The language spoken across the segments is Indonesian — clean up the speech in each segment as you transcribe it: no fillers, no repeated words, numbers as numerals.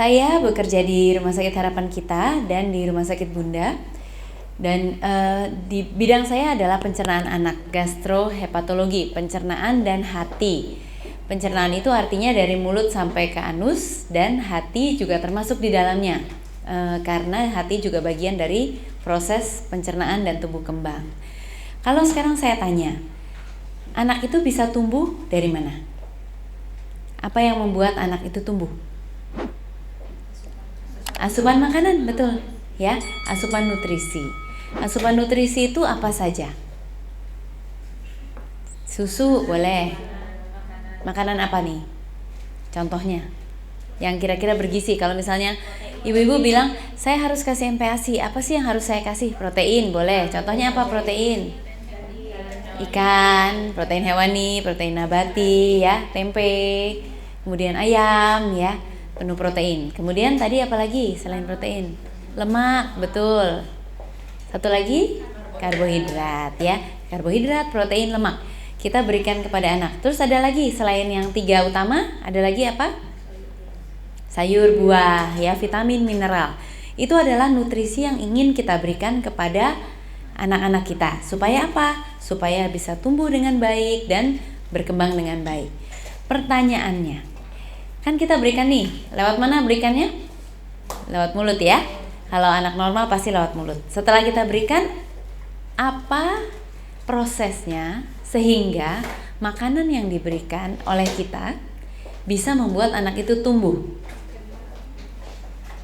Saya bekerja di Rumah Sakit Harapan Kita dan di Rumah Sakit Bunda. Dan di bidang saya adalah pencernaan anak, gastrohepatologi, pencernaan dan hati. Pencernaan itu artinya dari mulut sampai ke anus, dan hati juga termasuk di dalamnya, karena hati juga bagian dari proses pencernaan dan tumbuh kembang. Kalau sekarang saya tanya, anak itu bisa tumbuh dari mana? Apa yang membuat anak itu tumbuh? Asupan makanan, betul ya, asupan nutrisi. Asupan nutrisi itu apa saja? Susu boleh. Makanan apa nih? Contohnya yang kira-kira bergizi. Kalau misalnya ibu-ibu bilang, saya harus kasih MPASI, apa sih yang harus saya kasih? Protein, boleh. Contohnya apa protein? Ikan, protein hewani, protein nabati, ya, tempe, kemudian ayam, ya, penuh protein. Kemudian tadi apa lagi selain protein? Lemak, betul. Satu lagi karbohidrat, ya, karbohidrat, protein, lemak. Kita berikan kepada anak. Terus ada lagi selain yang 3 utama, ada lagi apa? Sayur, buah, ya, vitamin, mineral. Itu adalah nutrisi yang ingin kita berikan kepada anak-anak kita. Supaya apa? Supaya bisa tumbuh dengan baik dan berkembang dengan baik. Pertanyaannya, kan kita berikan nih, lewat mana berikannya? Lewat mulut, ya. Kalau anak normal pasti lewat mulut. Setelah kita berikan, apa prosesnya sehingga makanan yang diberikan oleh kita bisa membuat anak itu tumbuh?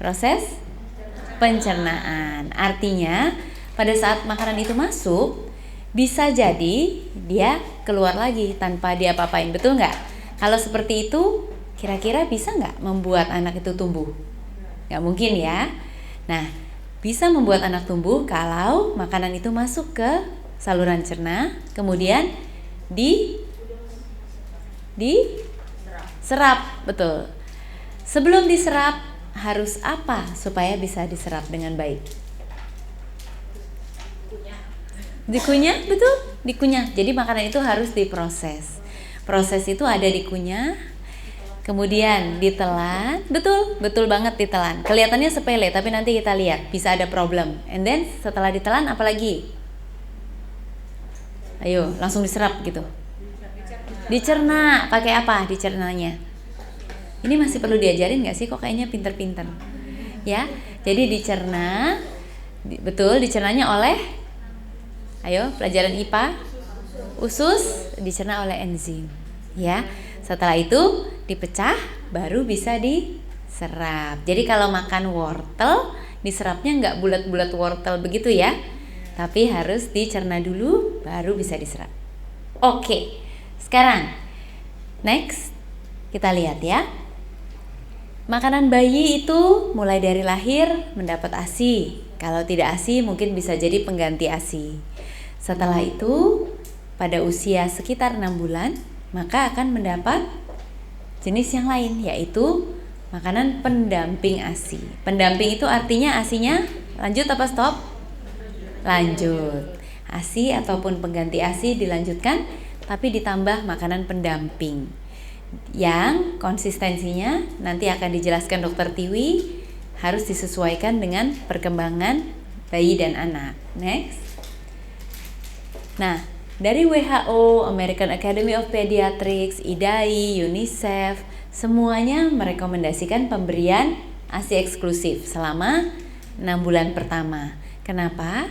Proses pencernaan. Artinya pada saat makanan itu masuk, bisa jadi dia keluar lagi tanpa dia apa-apain, betul nggak? Kalau seperti itu, kira-kira bisa nggak membuat anak itu tumbuh? Nggak mungkin, ya. Nah, bisa membuat anak tumbuh kalau makanan itu masuk ke saluran cerna, kemudian diserap, betul. Sebelum diserap, harus apa supaya bisa diserap dengan baik? Dikunyah, betul, dikunyah. Jadi makanan itu harus diproses. Proses itu ada dikunyah, kemudian ditelan, betul banget ditelan. Kelihatannya sepele, tapi nanti kita lihat bisa ada problem. And then setelah ditelan apa lagi? Ayo, langsung diserap gitu. Dicerna, pakai apa dicernanya? Ini masih perlu diajarin nggak sih? Kok kayaknya pinter-pinter, ya? Jadi dicerna, betul, dicernanya oleh, ayo pelajaran IPA, usus, dicerna oleh enzim, ya. Setelah itu dipecah, baru bisa diserap. Jadi kalau makan wortel, diserapnya nggak bulat-bulat wortel begitu, ya, tapi harus dicerna dulu, baru bisa diserap. Oke, sekarang next kita lihat, ya. Makanan bayi itu mulai dari lahir mendapat ASI. Kalau tidak ASI mungkin bisa jadi pengganti ASI. Setelah itu pada usia sekitar 6 bulan, maka akan mendapat jenis yang lain, yaitu makanan pendamping ASI. Pendamping itu artinya ASInya lanjut apa stop? Lanjut. ASI ataupun pengganti ASI dilanjutkan, tapi ditambah makanan pendamping yang konsistensinya nanti akan dijelaskan Dr. Tiwi, harus disesuaikan dengan perkembangan bayi dan anak. Next. Nah, dari WHO, American Academy of Pediatrics, IDAI, UNICEF, semuanya merekomendasikan pemberian ASI eksklusif selama 6 bulan pertama. Kenapa?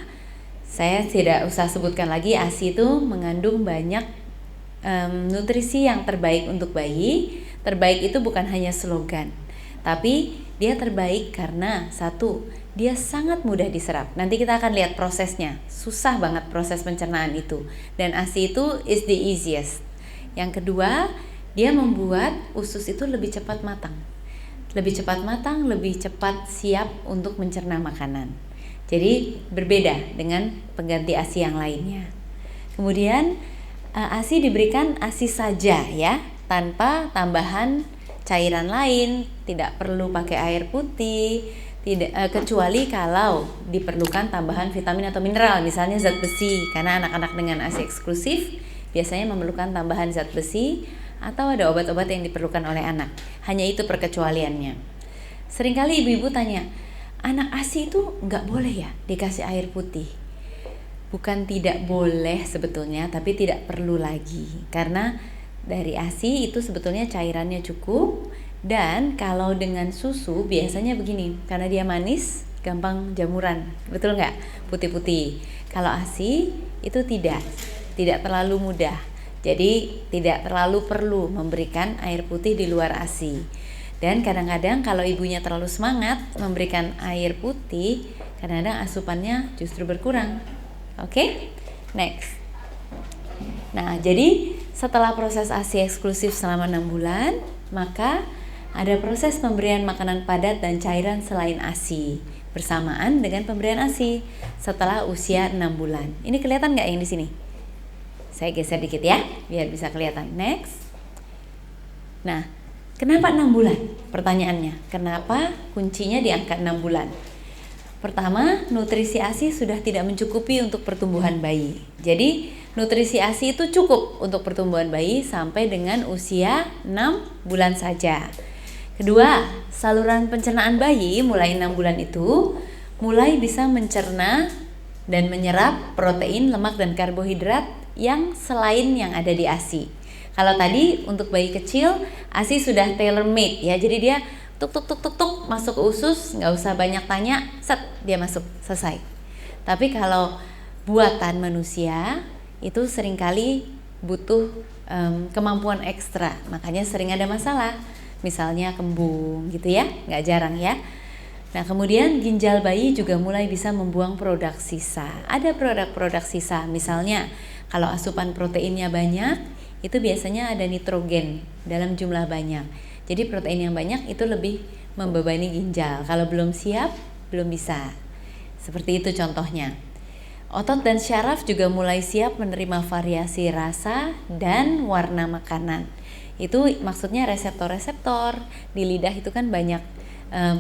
Saya tidak usah sebutkan lagi, ASI itu mengandung banyak nutrisi yang terbaik untuk bayi. Terbaik itu bukan hanya slogan, tapi dia terbaik karena satu, dia sangat mudah diserap. Nanti kita akan lihat prosesnya, susah banget proses pencernaan itu, dan ASI itu is the easiest. Yang kedua, dia membuat usus itu lebih cepat matang, lebih cepat siap untuk mencerna makanan. Jadi berbeda dengan pengganti ASI yang lainnya. Kemudian ASI diberikan ASI saja, ya, tanpa tambahan cairan lain, tidak perlu pakai air putih, kecuali kalau diperlukan tambahan vitamin atau mineral, misalnya zat besi, karena anak-anak dengan ASI eksklusif biasanya memerlukan tambahan zat besi, atau ada obat-obat yang diperlukan oleh anak. Hanya itu perkecualiannya. Seringkali ibu-ibu tanya, anak ASI itu nggak boleh ya dikasih air putih? Bukan tidak boleh sebetulnya, tapi tidak perlu lagi. Karena dari ASI itu sebetulnya cairannya cukup. Dan kalau dengan susu biasanya begini, karena dia manis, gampang jamuran. Betul nggak? Putih-putih. Kalau ASI itu tidak terlalu mudah. Jadi tidak terlalu perlu memberikan air putih di luar ASI. Dan kadang-kadang kalau ibunya terlalu semangat memberikan air putih, kadang-kadang asupannya justru berkurang. Oke, next. Nah, jadi setelah proses ASI eksklusif selama 6 bulan, maka ada proses pemberian makanan padat dan cairan selain ASI bersamaan dengan pemberian ASI setelah usia 6 bulan. Ini kelihatan nggak yang di sini? Saya geser dikit ya, biar bisa kelihatan. Next. Nah, kenapa 6 bulan? Pertanyaannya, kenapa kuncinya di angka 6 bulan? Pertama, nutrisi ASI sudah tidak mencukupi untuk pertumbuhan bayi. Jadi, nutrisi ASI itu cukup untuk pertumbuhan bayi sampai dengan usia 6 bulan saja. Kedua, saluran pencernaan bayi mulai 6 bulan itu mulai bisa mencerna dan menyerap protein, lemak, dan karbohidrat yang selain yang ada di ASI. Kalau tadi untuk bayi kecil, ASI sudah tailor made ya, jadi dia tuk masuk ke usus, nggak usah banyak tanya, set dia masuk, selesai. Tapi kalau buatan manusia itu seringkali butuh kemampuan ekstra, makanya sering ada masalah, misalnya kembung gitu ya, nggak jarang ya. Nah, kemudian ginjal bayi juga mulai bisa membuang produk sisa. Ada produk-produk sisa, misalnya kalau asupan proteinnya banyak, itu biasanya ada nitrogen dalam jumlah banyak. Jadi protein yang banyak itu lebih membebani ginjal. Kalau belum siap, belum bisa. Seperti itu contohnya. Otot dan syaraf juga mulai siap menerima variasi rasa dan warna makanan. Itu maksudnya reseptor-reseptor. Di lidah itu kan banyak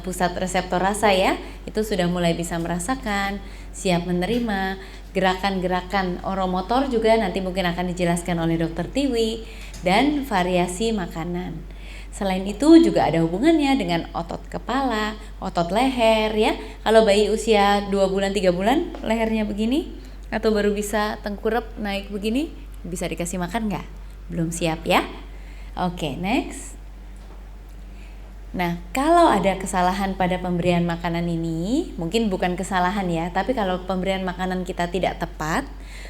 pusat reseptor rasa ya. Itu sudah mulai bisa merasakan, siap menerima. Gerakan-gerakan oromotor juga nanti mungkin akan dijelaskan oleh Dr. Tiwi. Dan variasi makanan. Selain itu juga ada hubungannya dengan otot kepala, otot leher ya. Kalau bayi usia 2 bulan, 3 bulan lehernya begini, atau baru bisa tengkurap naik begini, bisa dikasih makan nggak? Belum siap ya. Oke, next. Nah, kalau ada kesalahan pada pemberian makanan ini, mungkin bukan kesalahan ya, tapi kalau pemberian makanan kita tidak tepat,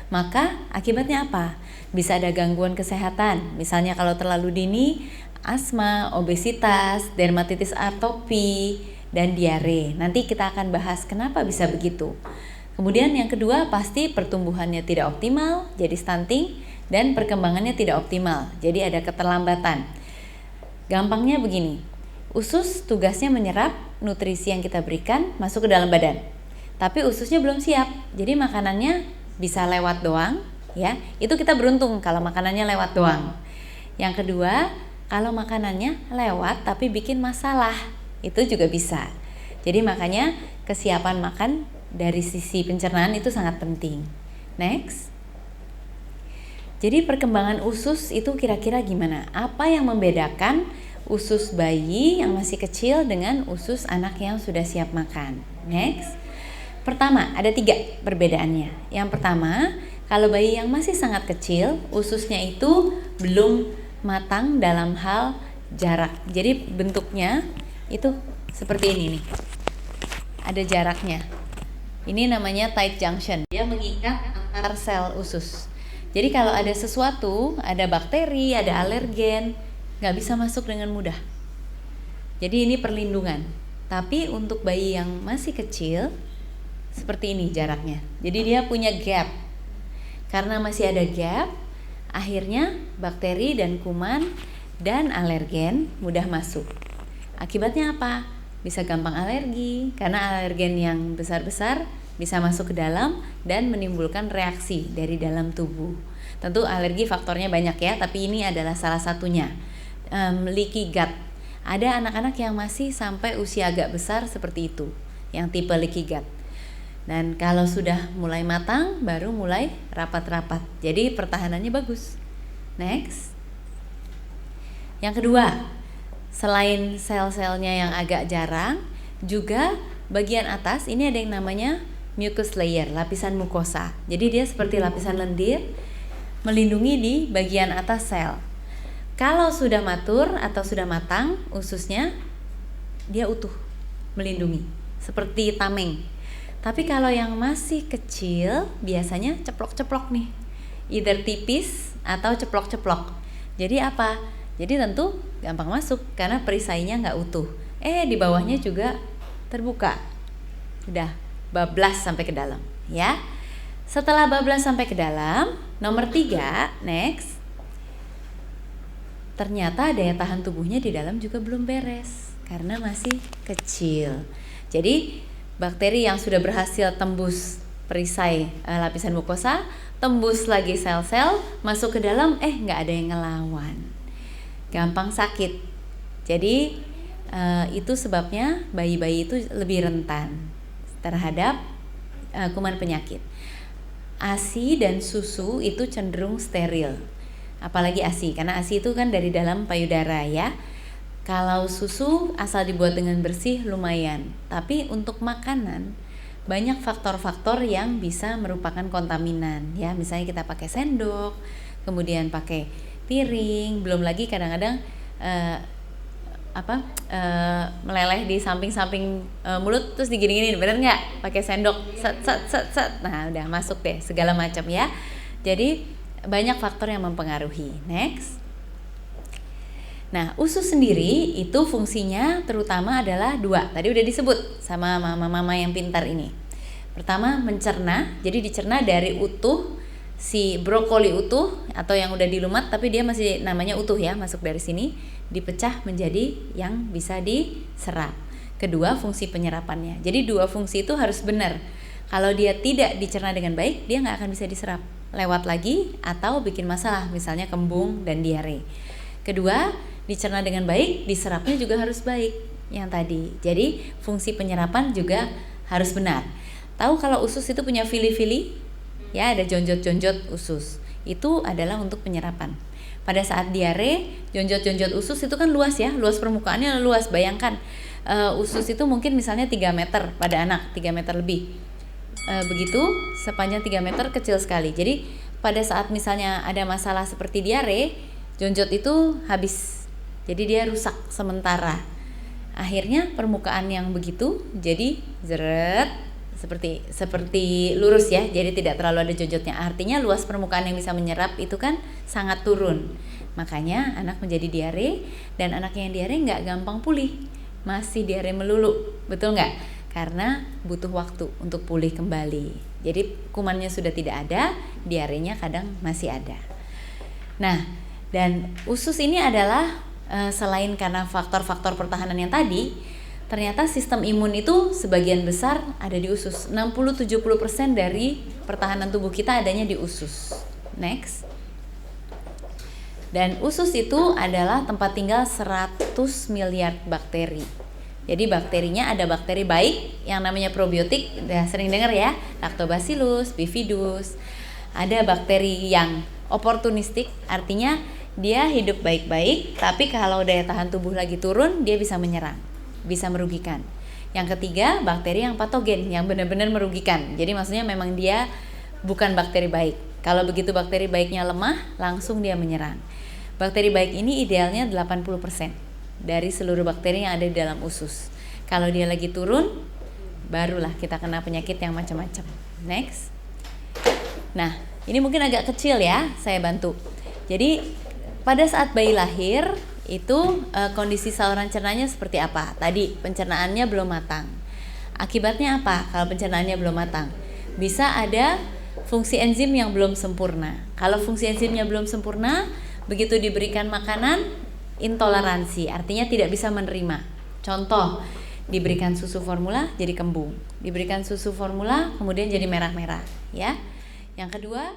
maka akibatnya apa? Bisa ada gangguan kesehatan, misalnya kalau terlalu dini, asma, obesitas, dermatitis atopi, dan diare. Nanti kita akan bahas kenapa bisa begitu. Kemudian yang kedua, pasti pertumbuhannya tidak optimal, jadi stunting, dan perkembangannya tidak optimal, jadi ada keterlambatan. Gampangnya begini, usus tugasnya menyerap nutrisi yang kita berikan masuk ke dalam badan. Tapi ususnya belum siap, jadi makanannya bisa lewat doang, ya. Itu kita beruntung kalau makanannya lewat doang. Yang kedua, kalau makanannya lewat tapi bikin masalah, itu juga bisa. Jadi makanya kesiapan makan dari sisi pencernaan itu sangat penting. Next. Jadi perkembangan usus itu kira-kira gimana? Apa yang membedakan usus bayi yang masih kecil dengan usus anak yang sudah siap makan? Next. Pertama, ada 3 perbedaannya. Yang pertama, kalau bayi yang masih sangat kecil, ususnya itu belum matang dalam hal jarak. Jadi bentuknya itu seperti ini nih. Ada jaraknya. Ini namanya tight junction. Dia mengikat antar sel usus. Jadi kalau ada sesuatu, ada bakteri, ada alergen, nggak bisa masuk dengan mudah. Jadi ini perlindungan. Tapi untuk bayi yang masih kecil, seperti ini jaraknya. Jadi dia punya gap. Karena masih ada gap, akhirnya bakteri dan kuman dan alergen mudah masuk. Akibatnya apa? Bisa gampang alergi, karena alergen yang besar-besar bisa masuk ke dalam dan menimbulkan reaksi dari dalam tubuh. Tentu alergi faktornya banyak ya, tapi ini adalah salah satunya. Leaky gut. Ada anak-anak yang masih sampai usia agak besar seperti itu, yang tipe leaky gut. Dan kalau sudah mulai matang, baru mulai rapat-rapat. Jadi pertahanannya bagus. Next. Yang kedua, selain sel-selnya yang agak jarang, juga bagian atas ini ada yang namanya mucus layer, lapisan mukosa. Jadi dia seperti lapisan lendir melindungi di bagian atas sel. Kalau sudah matur atau sudah matang ususnya, dia utuh melindungi seperti tameng. Tapi kalau yang masih kecil biasanya ceplok-ceplok nih, either tipis atau ceplok-ceplok. Jadi apa? Jadi tentu gampang masuk karena perisainya nggak utuh. Di bawahnya juga terbuka, udah bablas sampai ke dalam ya. Setelah bablas sampai ke dalam, nomor 3, next, ternyata daya tahan tubuhnya di dalam juga belum beres karena masih kecil. Jadi bakteri yang sudah berhasil tembus perisai lapisan mukosa, tembus lagi sel-sel, masuk ke dalam, nggak ada yang ngelawan, gampang sakit. Jadi itu sebabnya bayi-bayi itu lebih rentan terhadap kuman penyakit. ASI dan susu itu cenderung steril, apalagi ASI, karena ASI itu kan dari dalam payudara ya. Kalau susu asal dibuat dengan bersih lumayan, tapi untuk makanan banyak faktor-faktor yang bisa merupakan kontaminan ya. Misalnya kita pakai sendok, kemudian pakai piring, belum lagi kadang-kadang meleleh di samping-samping mulut terus digini-gini, bener nggak? Pakai sendok, set, nah udah masuk deh segala macam ya. Jadi banyak faktor yang mempengaruhi. Next. Nah, usus sendiri itu fungsinya terutama adalah 2. Tadi udah disebut sama mama-mama yang pintar ini. Pertama, mencerna. Jadi dicerna dari utuh, si brokoli utuh atau yang udah dilumat tapi dia masih namanya utuh ya, masuk dari sini, dipecah menjadi yang bisa diserap. Kedua, fungsi penyerapannya. Jadi 2 fungsi itu harus benar. Kalau dia tidak dicerna dengan baik, dia nggak akan bisa diserap. Lewat lagi atau bikin masalah, misalnya kembung dan diare. Kedua, dicerna dengan baik, diserapnya juga harus baik yang tadi. Jadi fungsi penyerapan juga harus benar. Tahu kalau usus itu punya fili-fili? Ya, ada jonjot-jonjot usus. Itu adalah untuk penyerapan. Pada saat diare, jonjot-jonjot usus itu kan luas ya, luas permukaannya luas. Bayangkan usus itu mungkin misalnya 3 meter pada anak, 3 meter lebih. Begitu, sepanjang 3 meter kecil sekali. Jadi pada saat misalnya ada masalah seperti diare, jonjot itu habis. Jadi dia rusak sementara. Akhirnya permukaan yang begitu jadi zeret seperti lurus ya. Jadi tidak terlalu ada jonjotnya. Artinya luas permukaan yang bisa menyerap itu kan sangat turun. Makanya anak menjadi diare, dan anak yang diare nggak gampang pulih. Masih diare melulu. Betul nggak? Karena butuh waktu untuk pulih kembali. Jadi kumannya sudah tidak ada, diarenya kadang masih ada. Nah, dan usus ini adalah selain karena faktor-faktor pertahanan yang tadi, ternyata sistem imun itu sebagian besar ada di usus. 60-70% dari pertahanan tubuh kita adanya di usus. Next. Dan usus itu adalah tempat tinggal 100 miliar bakteri. Jadi bakterinya ada bakteri baik yang namanya probiotik, udah sering dengar ya, Lactobacillus, Bifidus. Ada bakteri yang oportunistik, artinya dia hidup baik-baik, tapi kalau daya tahan tubuh lagi turun, dia bisa menyerang, bisa merugikan. Yang ketiga, bakteri yang patogen, yang benar-benar merugikan. Jadi maksudnya memang dia bukan bakteri baik. Kalau begitu bakteri baiknya lemah, langsung dia menyerang. Bakteri baik ini idealnya 80% dari seluruh bakteri yang ada di dalam usus. Kalau dia lagi turun, barulah kita kena penyakit yang macam-macam. Next. Nah, ini mungkin agak kecil ya, saya bantu. Jadi pada saat bayi lahir itu kondisi saluran cernanya seperti apa? Tadi pencernaannya belum matang. Akibatnya apa kalau pencernaannya belum matang? Bisa ada fungsi enzim yang belum sempurna. Kalau fungsi enzimnya belum sempurna, begitu diberikan makanan, intoleransi, artinya tidak bisa menerima. Contoh, diberikan susu formula jadi kembung, diberikan susu formula kemudian jadi merah-merah ya. Yang kedua,